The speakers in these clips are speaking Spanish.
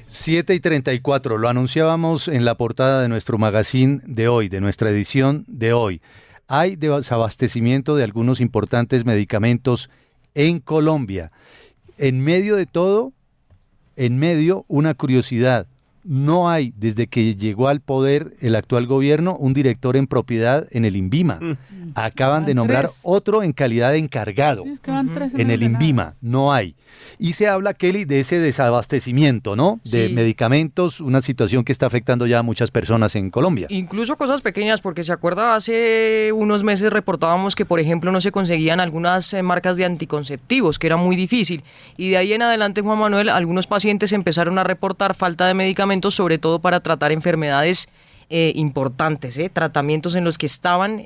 7:34, lo anunciábamos en la portada de nuestro magazine de hoy, de nuestra edición de hoy. Hay desabastecimiento de algunos importantes medicamentos en Colombia. En medio de todo, una curiosidad. No hay, desde que llegó al poder el actual gobierno, un director en propiedad en el INVIMA. Acaban de nombrar otro en calidad de encargado. Sí, es que van tres En el INVIMA no hay. Y se habla, Kelly, de ese desabastecimiento, ¿no? De Sí. medicamentos, una situación que está afectando ya a muchas personas en Colombia. Incluso cosas pequeñas, porque se acuerda, hace unos meses reportábamos que, por ejemplo, no se conseguían algunas marcas de anticonceptivos, que era muy difícil. Y de ahí en adelante, Juan Manuel, algunos pacientes empezaron a reportar falta de medicamentos, sobre todo para tratar enfermedades importantes, tratamientos en los que estaban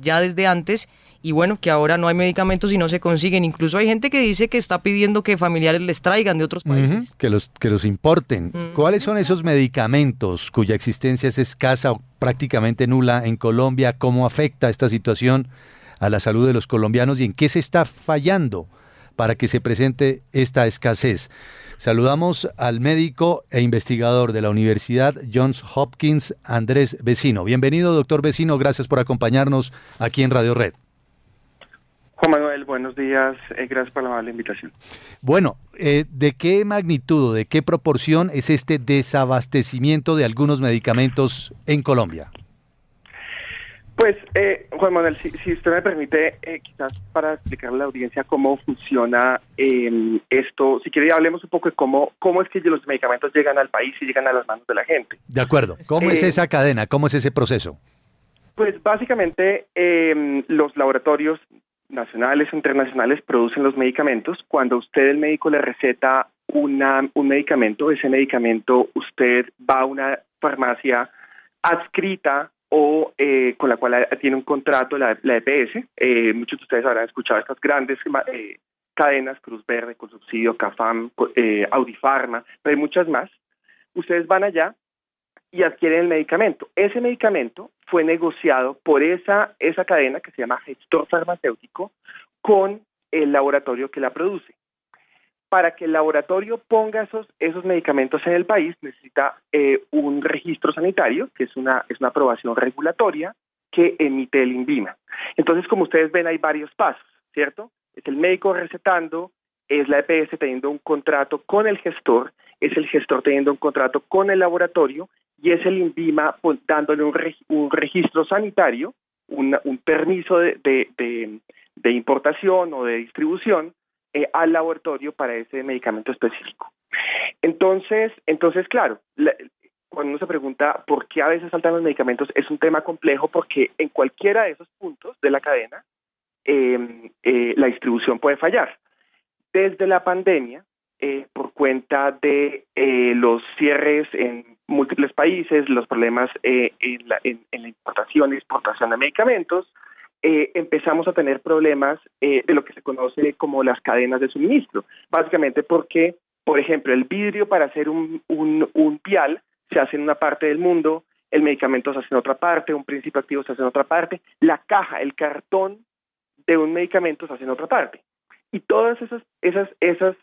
ya desde antes. Y bueno, que ahora no hay medicamentos y no se consiguen. Incluso hay gente que dice que está pidiendo que familiares les traigan de otros países. Que los importen. ¿Cuáles son esos medicamentos cuya existencia es escasa o prácticamente nula en Colombia? ¿Cómo afecta esta situación a la salud de los colombianos y en qué se está fallando para que se presente esta escasez? Saludamos al médico e investigador de la Universidad Johns Hopkins, Andrés Vecino. Bienvenido, doctor Vecino. Gracias por acompañarnos aquí en Radio Red. Juan Manuel, buenos días. Gracias por la amable invitación. Bueno, ¿de qué magnitud, de qué proporción es este desabastecimiento de algunos medicamentos en Colombia? Pues, Juan Manuel, si usted me permite, quizás para explicarle a la audiencia cómo funciona esto, si quiere hablemos un poco de cómo es que los medicamentos llegan al país y llegan a las manos de la gente. De acuerdo. ¿Cómo es esa cadena? ¿Cómo es ese proceso? Pues básicamente los laboratorios nacionales o internacionales producen los medicamentos. Cuando usted, el médico, le receta un medicamento, ese medicamento usted va a una farmacia adscrita o con la cual tiene un contrato la EPS. Muchos de ustedes habrán escuchado estas grandes cadenas, Cruz Verde, Colsubsidio, CAFAM, Audifarma, pero hay muchas más. Ustedes van allá y adquieren el medicamento. Ese medicamento fue negociado por esa cadena que se llama gestor farmacéutico con el laboratorio que la produce. Para que el laboratorio ponga esos medicamentos en el país, necesita un registro sanitario, que es una aprobación regulatoria que emite el INVIMA. Entonces, como ustedes ven, hay varios pasos, ¿cierto? Es el médico recetando, es la EPS teniendo un contrato con el gestor, es el gestor teniendo un contrato con el laboratorio, y es el INVIMA dándole un registro sanitario, un permiso de importación o de distribución al laboratorio para ese medicamento específico. Entonces claro, cuando uno se pregunta por qué a veces faltan los medicamentos, es un tema complejo porque en cualquiera de esos puntos de la cadena la distribución puede fallar. Desde la pandemia, por cuenta de los cierres en múltiples países, los problemas en la importación y exportación de medicamentos, empezamos a tener problemas de lo que se conoce como las cadenas de suministro. Básicamente porque, por ejemplo, el vidrio para hacer un vial se hace en una parte del mundo, el medicamento se hace en otra parte, un principio activo se hace en otra parte, la caja, el cartón de un medicamento se hace en otra parte. Y todos esos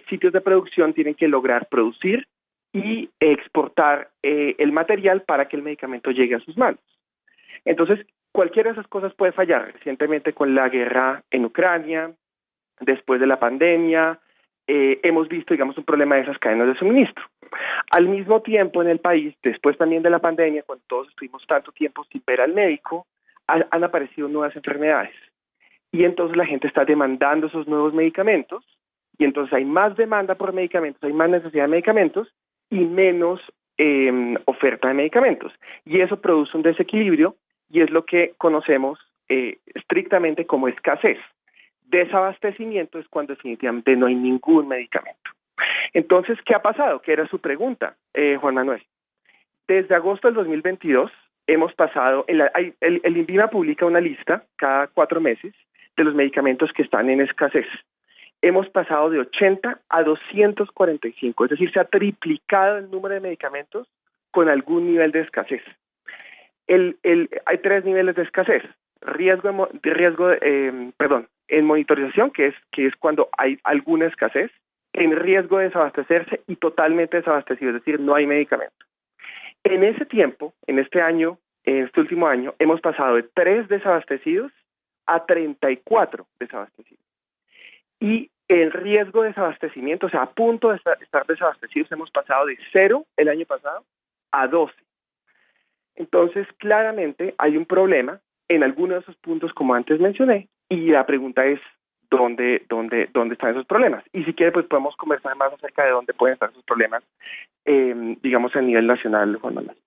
sitios de producción tienen que lograr producir y exportar el material para que el medicamento llegue a sus manos. Entonces, cualquiera de esas cosas puede fallar. Recientemente con la guerra en Ucrania, después de la pandemia, hemos visto, digamos, un problema de esas cadenas de suministro. Al mismo tiempo en el país, después también de la pandemia, cuando todos estuvimos tanto tiempo sin ver al médico, han aparecido nuevas enfermedades. Y entonces la gente está demandando esos nuevos medicamentos, y entonces hay más demanda por medicamentos, hay más necesidad de medicamentos y menos oferta de medicamentos. Y eso produce un desequilibrio y es lo que conocemos estrictamente como escasez. Desabastecimiento es cuando definitivamente no hay ningún medicamento. Entonces, ¿qué ha pasado? ¿Qué era su pregunta, Juan Manuel? Desde agosto del 2022 hemos pasado, el INVIMA publica una lista cada 4 meses de los medicamentos que están en escasez. Hemos pasado de 80 a 245, es decir, se ha triplicado el número de medicamentos con algún nivel de escasez. Hay 3 niveles de escasez. En monitorización, que es cuando hay alguna escasez, en riesgo de desabastecerse y totalmente desabastecido, es decir, no hay medicamento. En ese tiempo, en este último año, hemos pasado de 3 desabastecidos a 34 desabastecidos. Y en riesgo de desabastecimiento, o sea, a punto de estar desabastecidos, hemos pasado de 0 el año pasado a 12. Entonces, claramente hay un problema en algunos de esos puntos, como antes mencioné, y la pregunta es, ¿dónde están esos problemas? Y si quiere, pues podemos conversar más acerca de dónde pueden estar esos problemas, digamos, a nivel nacional, Juan Manuel.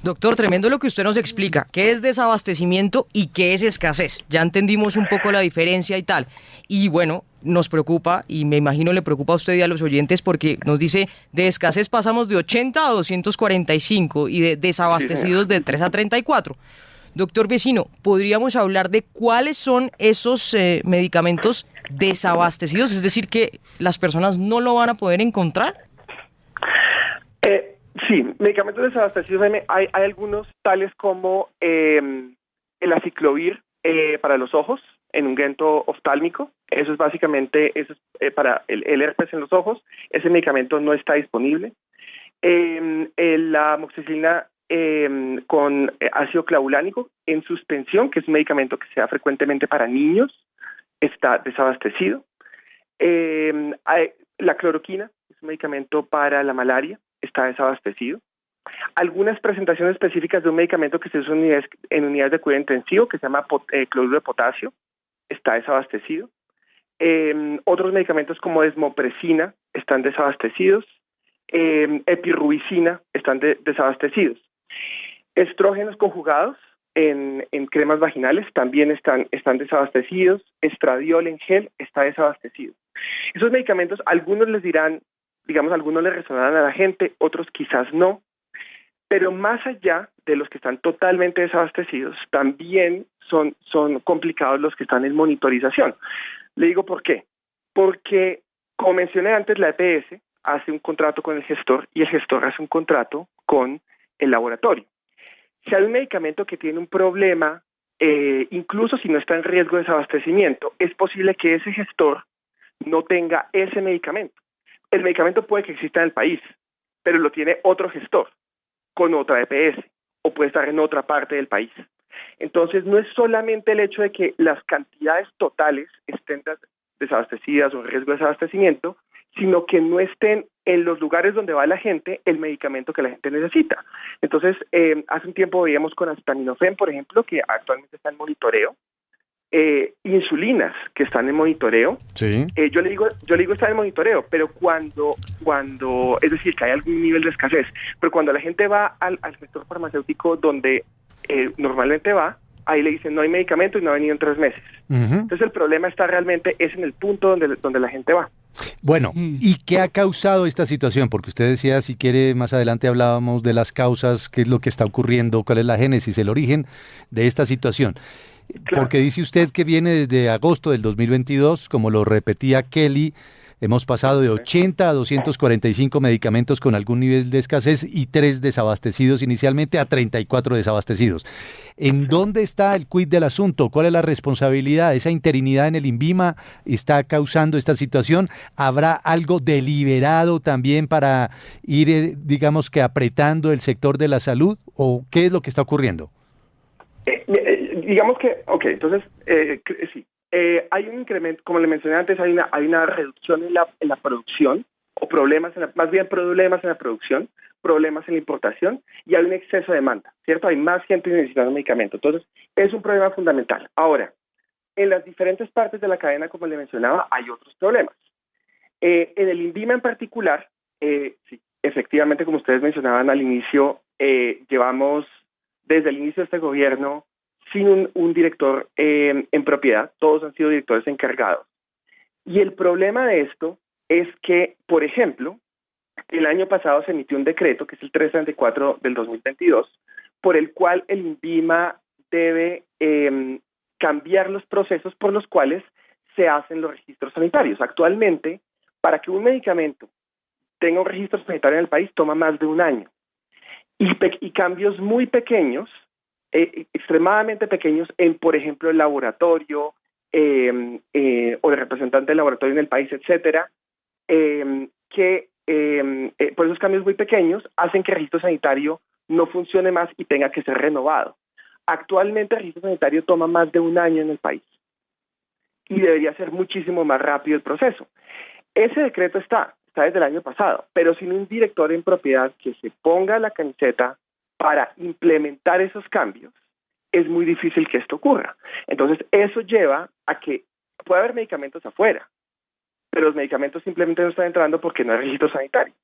Doctor, tremendo lo que usted nos explica. ¿Qué es desabastecimiento y qué es escasez? Ya entendimos un poco la diferencia y tal. Y bueno, nos preocupa, y me imagino le preocupa a usted y a los oyentes, porque nos dice, de escasez pasamos de 80 a 245 y de desabastecidos de 3 a 34. Doctor Vecino, ¿podríamos hablar de cuáles son esos medicamentos desabastecidos? Es decir, que las personas no lo van a poder encontrar. Sí, medicamentos desabastecidos, hay algunos tales como el aciclovir para los ojos en ungüento oftálmico. Eso es básicamente para el herpes en los ojos. Ese medicamento no está disponible. La amoxicilina con ácido clavulánico en suspensión, que es un medicamento que se da frecuentemente para niños, está desabastecido. La cloroquina es un medicamento para la malaria, está desabastecido. Algunas presentaciones específicas de un medicamento que se usa en unidades de cuidado intensivo, que se llama cloruro de potasio, está desabastecido. Otros medicamentos como desmopresina están desabastecidos. Epirubicina están desabastecidos. Estrógenos conjugados en cremas vaginales también están desabastecidos. Estradiol en gel está desabastecido. Esos medicamentos, algunos les dirán, digamos, algunos les resonarán a la gente, otros quizás no, pero más allá de los que están totalmente desabastecidos, también son complicados los que están en monitorización. Le digo por qué. Porque, como mencioné antes, la EPS hace un contrato con el gestor y el gestor hace un contrato con el laboratorio. Si hay un medicamento que tiene un problema, incluso si no está en riesgo de desabastecimiento, es posible que ese gestor no tenga ese medicamento. El medicamento puede que exista en el país, pero lo tiene otro gestor con otra EPS o puede estar en otra parte del país. Entonces, no es solamente el hecho de que las cantidades totales estén desabastecidas o en riesgo de desabastecimiento, sino que no estén en los lugares donde va la gente el medicamento que la gente necesita. Entonces, hace un tiempo veíamos con acetaminofén, por ejemplo, que actualmente está en monitoreo, insulinas que están en monitoreo. Sí. Yo le digo están en monitoreo, pero cuando es decir, que hay algún nivel de escasez, pero cuando la gente va al sector farmacéutico donde normalmente va, ahí le dicen no hay medicamento y no ha venido en 3 meses. Entonces el problema está realmente es en el punto donde la gente va. Bueno, ¿y qué ha causado esta situación? Porque usted decía, si quiere, más adelante hablábamos de las causas, qué es lo que está ocurriendo, cuál es la génesis, el origen de esta situación. Claro. Porque dice usted que viene desde agosto del 2022, como lo repetía Kelly, hemos pasado de 80 a 245 medicamentos con algún nivel de escasez y 3 desabastecidos inicialmente a 34 desabastecidos. ¿En dónde está el quid del asunto? ¿Cuál es la responsabilidad? ¿Esa interinidad en el INVIMA está causando esta situación? ¿Habrá algo deliberado también para ir, digamos que apretando el sector de la salud? ¿O qué es lo que está ocurriendo? Digamos que, entonces, sí. Hay un incremento, como le mencioné antes, hay una reducción en la producción, o más bien problemas en la producción, problemas en la importación, y hay un exceso de demanda, ¿cierto? Hay más gente necesitando medicamentos. Entonces, es un problema fundamental. Ahora, en las diferentes partes de la cadena, como le mencionaba, hay otros problemas. En el INVIMA en particular, sí, efectivamente, como ustedes mencionaban al inicio, llevamos desde el inicio de este gobierno sin un director en propiedad, todos han sido directores encargados. Y el problema de esto es que, por ejemplo, el año pasado se emitió un decreto, que es el 334 del 2022, por el cual el INVIMA debe cambiar los procesos por los cuales se hacen los registros sanitarios. Actualmente, para que un medicamento tenga un registro sanitario en el país, toma más de un año. Y cambios muy pequeños, extremadamente pequeños en, por ejemplo, el laboratorio o el representante del laboratorio en el país, etcétera, por esos cambios muy pequeños hacen que el registro sanitario no funcione más y tenga que ser renovado. Actualmente el registro sanitario toma más de un año en el país y debería ser muchísimo más rápido el proceso. Ese decreto está desde el año pasado, pero sin un director en propiedad que se ponga la camiseta para implementar esos cambios, es muy difícil que esto ocurra. Entonces, eso lleva a que puede haber medicamentos afuera, pero los medicamentos simplemente no están entrando porque no hay registro sanitario.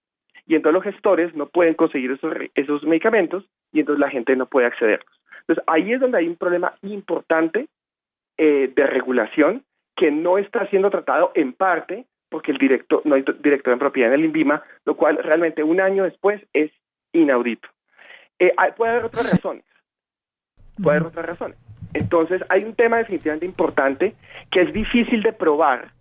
Y entonces los gestores no pueden conseguir esos medicamentos y entonces la gente no puede accederlos. Entonces, ahí es donde hay un problema importante de regulación que no está siendo tratado en parte porque no hay director en propiedad en el INVIMA, lo cual realmente un año después es inaudito. Puede haber otras razones. Entonces, hay un tema definitivamente importante que es difícil de probar,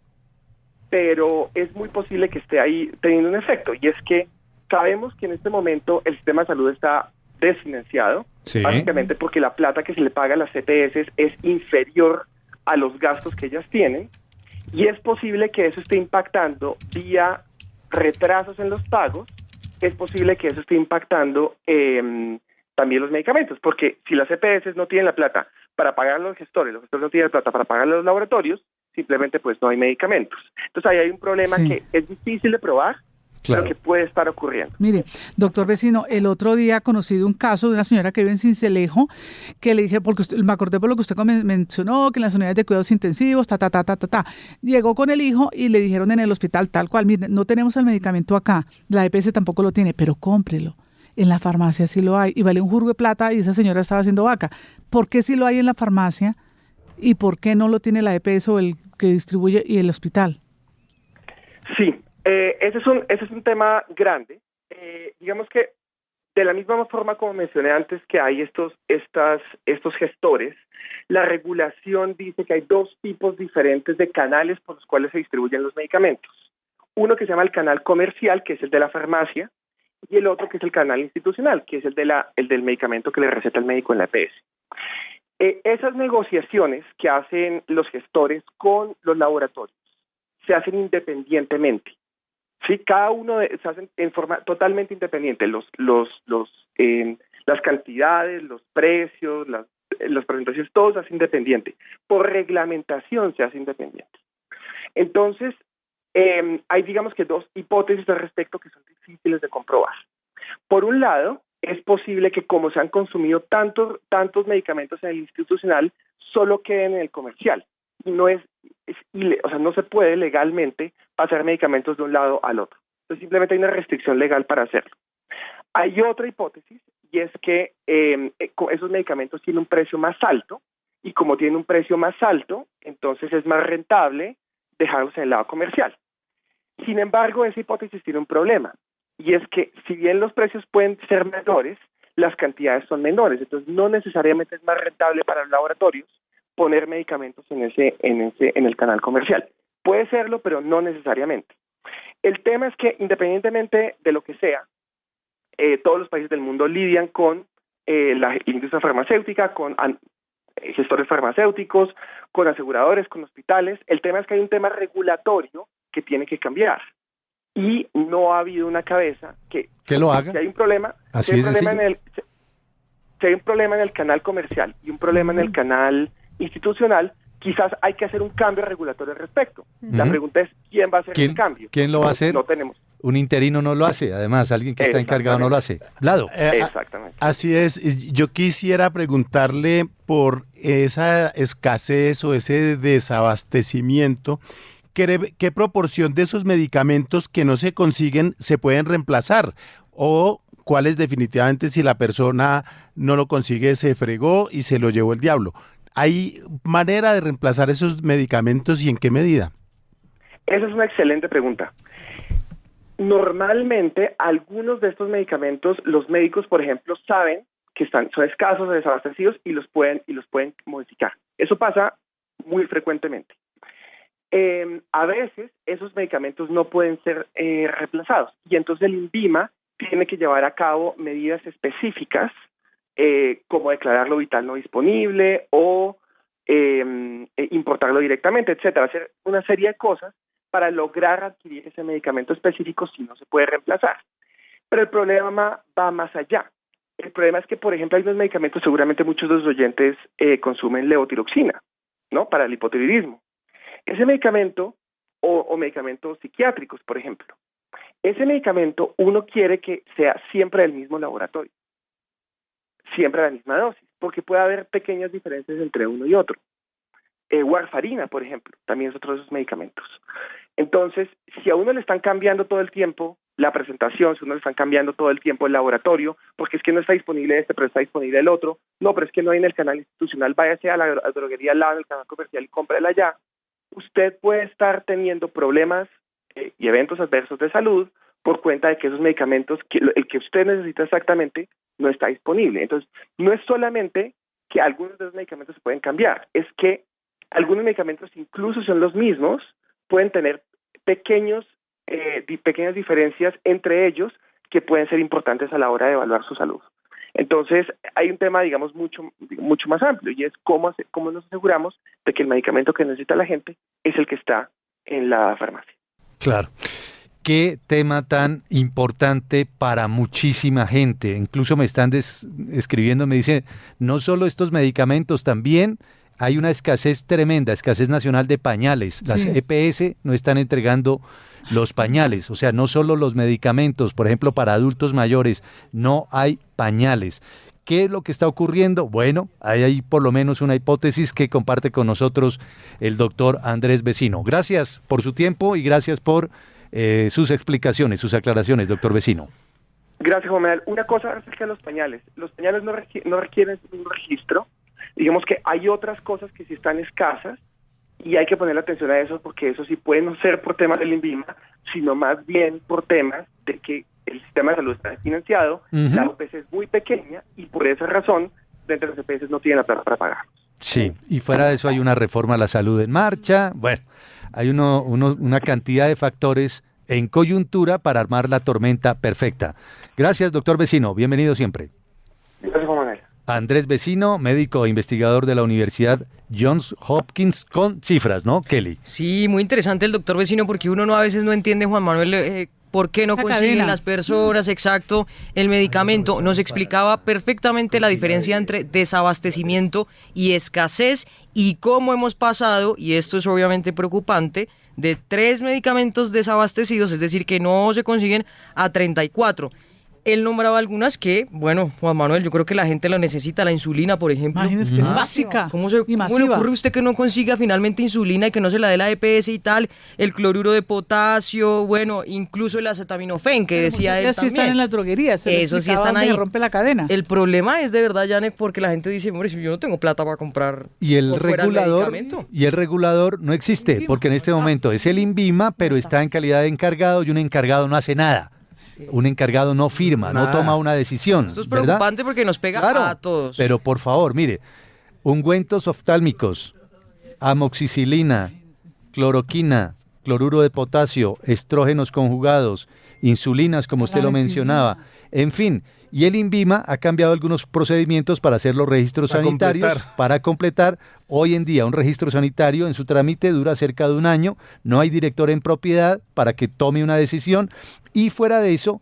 pero es muy posible que esté ahí teniendo un efecto, y es que sabemos que en este momento el sistema de salud está desfinanciado, básicamente porque la plata que se le paga a las EPS es inferior a los gastos que ellas tienen, y es posible que eso esté impactando vía retrasos en los pagos, es posible que eso esté impactando también los medicamentos, porque si las EPS no tienen la plata para pagar a los gestores no tienen la plata para pagar a los laboratorios, simplemente pues no hay medicamentos. Entonces ahí hay un problema que es difícil de probar, pero que puede estar ocurriendo. Mire, doctor Vecino, el otro día conocí un caso de una señora que vive en Sincelejo, que le dije, porque me acordé por lo que usted mencionó, que en las unidades de cuidados intensivos, llegó con el hijo y le dijeron en el hospital tal cual, mire, no tenemos el medicamento acá, la EPS tampoco lo tiene, pero cómprelo. En la farmacia sí lo hay, y vale un jurgo de plata, y esa señora estaba haciendo vaca. ¿Por qué sí lo hay en la farmacia y por qué no lo tiene la EPS o el que distribuye y el hospital? Sí, ese es un tema grande. Digamos que de la misma forma como mencioné antes que hay estos gestores, la regulación dice que hay dos tipos diferentes de canales por los cuales se distribuyen los medicamentos. Uno que se llama el canal comercial, que es el de la farmacia, y el otro que es el canal institucional, que es el del medicamento que le receta el médico en la EPS. Esas negociaciones que hacen los gestores con los laboratorios se hacen independientemente. Sí, cada uno se hacen en forma totalmente independiente. Las cantidades, los precios, las presentaciones, todo se hace independiente. Por reglamentación se hace independiente. Entonces, hay digamos que dos hipótesis al respecto que son difíciles de comprobar. Por un lado, es posible que como se han consumido tantos medicamentos en el institucional, solo queden en el comercial. Y no no se puede legalmente pasar medicamentos de un lado al otro. Entonces simplemente hay una restricción legal para hacerlo. Hay otra hipótesis, y es que esos medicamentos tienen un precio más alto, y como tienen un precio más alto, entonces es más rentable dejarlos en el lado comercial. Sin embargo, esa hipótesis tiene un problema, y es que si bien los precios pueden ser menores, las cantidades son menores, entonces no necesariamente es más rentable para los laboratorios poner medicamentos en el canal comercial. Puede serlo, pero no necesariamente. El tema es que independientemente de lo que sea, todos los países del mundo lidian con la industria farmacéutica, con gestores farmacéuticos, con aseguradores, con hospitales. El tema es que hay un tema regulatorio que tiene que cambiar. Y no ha habido una cabeza que lo haga. Si hay un problema, si hay un problema en el canal comercial y un problema en el canal institucional, quizás hay que hacer un cambio regulatorio al respecto. La pregunta es, ¿quién va a hacer el cambio? ¿Quién lo va a hacer? No tenemos. Un interino no lo hace, además, alguien que está encargado no lo hace. Lado. Exactamente. Así es. Yo quisiera preguntarle por esa escasez o ese desabastecimiento. ¿Qué proporción de esos medicamentos que no se consiguen se pueden reemplazar? ¿O cuáles definitivamente, si la persona no lo consigue, se fregó y se lo llevó el diablo? ¿Hay manera de reemplazar esos medicamentos y en qué medida? Esa es una excelente pregunta. Normalmente, algunos de estos medicamentos, los médicos, por ejemplo, saben que son escasos o desabastecidos y los pueden modificar. Eso pasa muy frecuentemente. A veces esos medicamentos no pueden ser reemplazados, y entonces el INVIMA tiene que llevar a cabo medidas específicas como declararlo vital no disponible o importarlo directamente, etcétera, hacer una serie de cosas para lograr adquirir ese medicamento específico si no se puede reemplazar. Pero el problema va más allá. El problema es que, por ejemplo, hay unos medicamentos, seguramente muchos de los oyentes consumen levotiroxina, ¿no? Para el hipotiroidismo. Ese medicamento, o medicamentos psiquiátricos, por ejemplo, ese medicamento uno quiere que sea siempre del mismo laboratorio, siempre la misma dosis, porque puede haber pequeñas diferencias entre uno y otro. Warfarina, por ejemplo, también es otro de esos medicamentos. Entonces, si a uno le están cambiando todo el tiempo la presentación, si a uno le están cambiando todo el tiempo el laboratorio, porque es que no está disponible este, pero está disponible el otro, no, pero es que no hay en el canal institucional, váyase a la droguería al lado, en el canal comercial y cómprela allá, usted puede estar teniendo problemas y eventos adversos de salud por cuenta de que esos medicamentos, el que usted necesita exactamente, no está disponible. Entonces, no es solamente que algunos de los medicamentos se pueden cambiar, es que algunos medicamentos, incluso son los mismos, pueden tener pequeñas diferencias entre ellos que pueden ser importantes a la hora de evaluar su salud. Entonces, hay un tema, digamos, mucho más amplio, y es cómo nos aseguramos de que el medicamento que necesita la gente es el que está en la farmacia. Claro. Qué tema tan importante para muchísima gente. Incluso me están escribiendo, me dicen, no solo estos medicamentos, también hay una escasez tremenda, escasez nacional de pañales. Las Sí. EPS no están entregando los pañales, o sea, no solo los medicamentos, por ejemplo, para adultos mayores, no hay pañales. ¿Qué es lo que está ocurriendo? Bueno, hay por lo menos una hipótesis que comparte con nosotros el doctor Andrés Vecino. Gracias por su tiempo y gracias por sus explicaciones, sus aclaraciones, doctor Vecino. Gracias, Juan Manuel. Una cosa acerca de los pañales. Los pañales no requieren un registro. Digamos que hay otras cosas que sí están escasas y hay que poner atención a eso, porque eso sí puede no ser por temas del INVIMA, sino más bien por temas de que el sistema de salud está financiado, la OPS es muy pequeña y por esa razón, dentro de las OPS no tienen la plata para pagar. Sí, y fuera de eso hay una reforma a la salud en marcha. Bueno, hay una cantidad de factores en coyuntura para armar la tormenta perfecta. Gracias, doctor Vecino. Bienvenido siempre. Gracias, Juan Manuel. Andrés Vecino, médico e investigador de la Universidad Johns Hopkins, con cifras, ¿no, Kelly? Sí, muy interesante el doctor Vecino, porque uno a veces no entiende, Juan Manuel, por qué no Esa consiguen cadena. las personas, exacto, el medicamento. Nos explicaba perfectamente la diferencia entre desabastecimiento y escasez y cómo hemos pasado, y esto es obviamente preocupante, de 3 medicamentos desabastecidos, es decir, que no se consiguen, a 34. Él nombraba algunas que, bueno, Juan Manuel, yo creo que la gente lo necesita, la insulina, por ejemplo. Imagínese que es básica ¿Cómo y le masiva. ocurre a usted que no consiga finalmente insulina y que no se la dé la EPS y tal? El cloruro de potasio, bueno, incluso el acetaminofén, que decía él Ellas sí están en también. las droguerías. se le Eso sí explicaba están dónde ahí. se rompe la cadena. El problema es de verdad, Janet, porque la gente dice, hombre, si yo no tengo plata para comprar Y el por fuera regulador no existe, INVIMA, porque en este momento es el INVIMA, pero está en calidad de encargado y un encargado no hace nada. Un encargado no firma, no Nada. toma una decisión. Esto es ¿verdad? preocupante porque nos pega Claro, a todos. pero por favor, mire, ungüentos oftálmicos, amoxicilina, cloroquina, cloruro de potasio, estrógenos conjugados, insulinas, como usted lo mencionaba, en fin. Y el INVIMA ha cambiado algunos procedimientos para hacer los registros Para sanitarios, completar. para completar. Hoy en día un registro sanitario en su trámite dura cerca de un año, no hay director en propiedad para que tome una decisión y fuera de eso,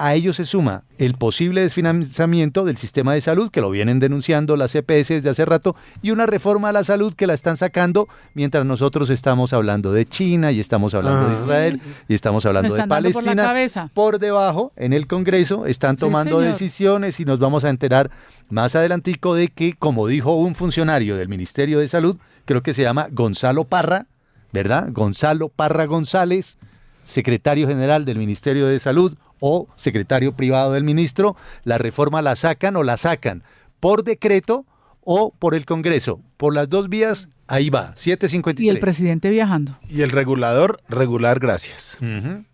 a ello se suma el posible desfinanciamiento del sistema de salud, que lo vienen denunciando las EPS desde hace rato, y una reforma a la salud que la están sacando mientras nosotros estamos hablando de China y estamos hablando de Israel y estamos hablando Me de están dando por la Palestina. cabeza. Por debajo, en el Congreso, están Sí, tomando señor. decisiones y nos vamos a enterar más adelantico de que, como dijo un funcionario del Ministerio de Salud, creo que se llama Gonzalo Parra, ¿verdad? Gonzalo Parra González, secretario general del Ministerio de Salud o secretario privado del ministro, la reforma la sacan por decreto o por el Congreso. Por las dos vías, ahí va, 753. Y el presidente viajando. Y el regulador, regular, gracias. Ujú.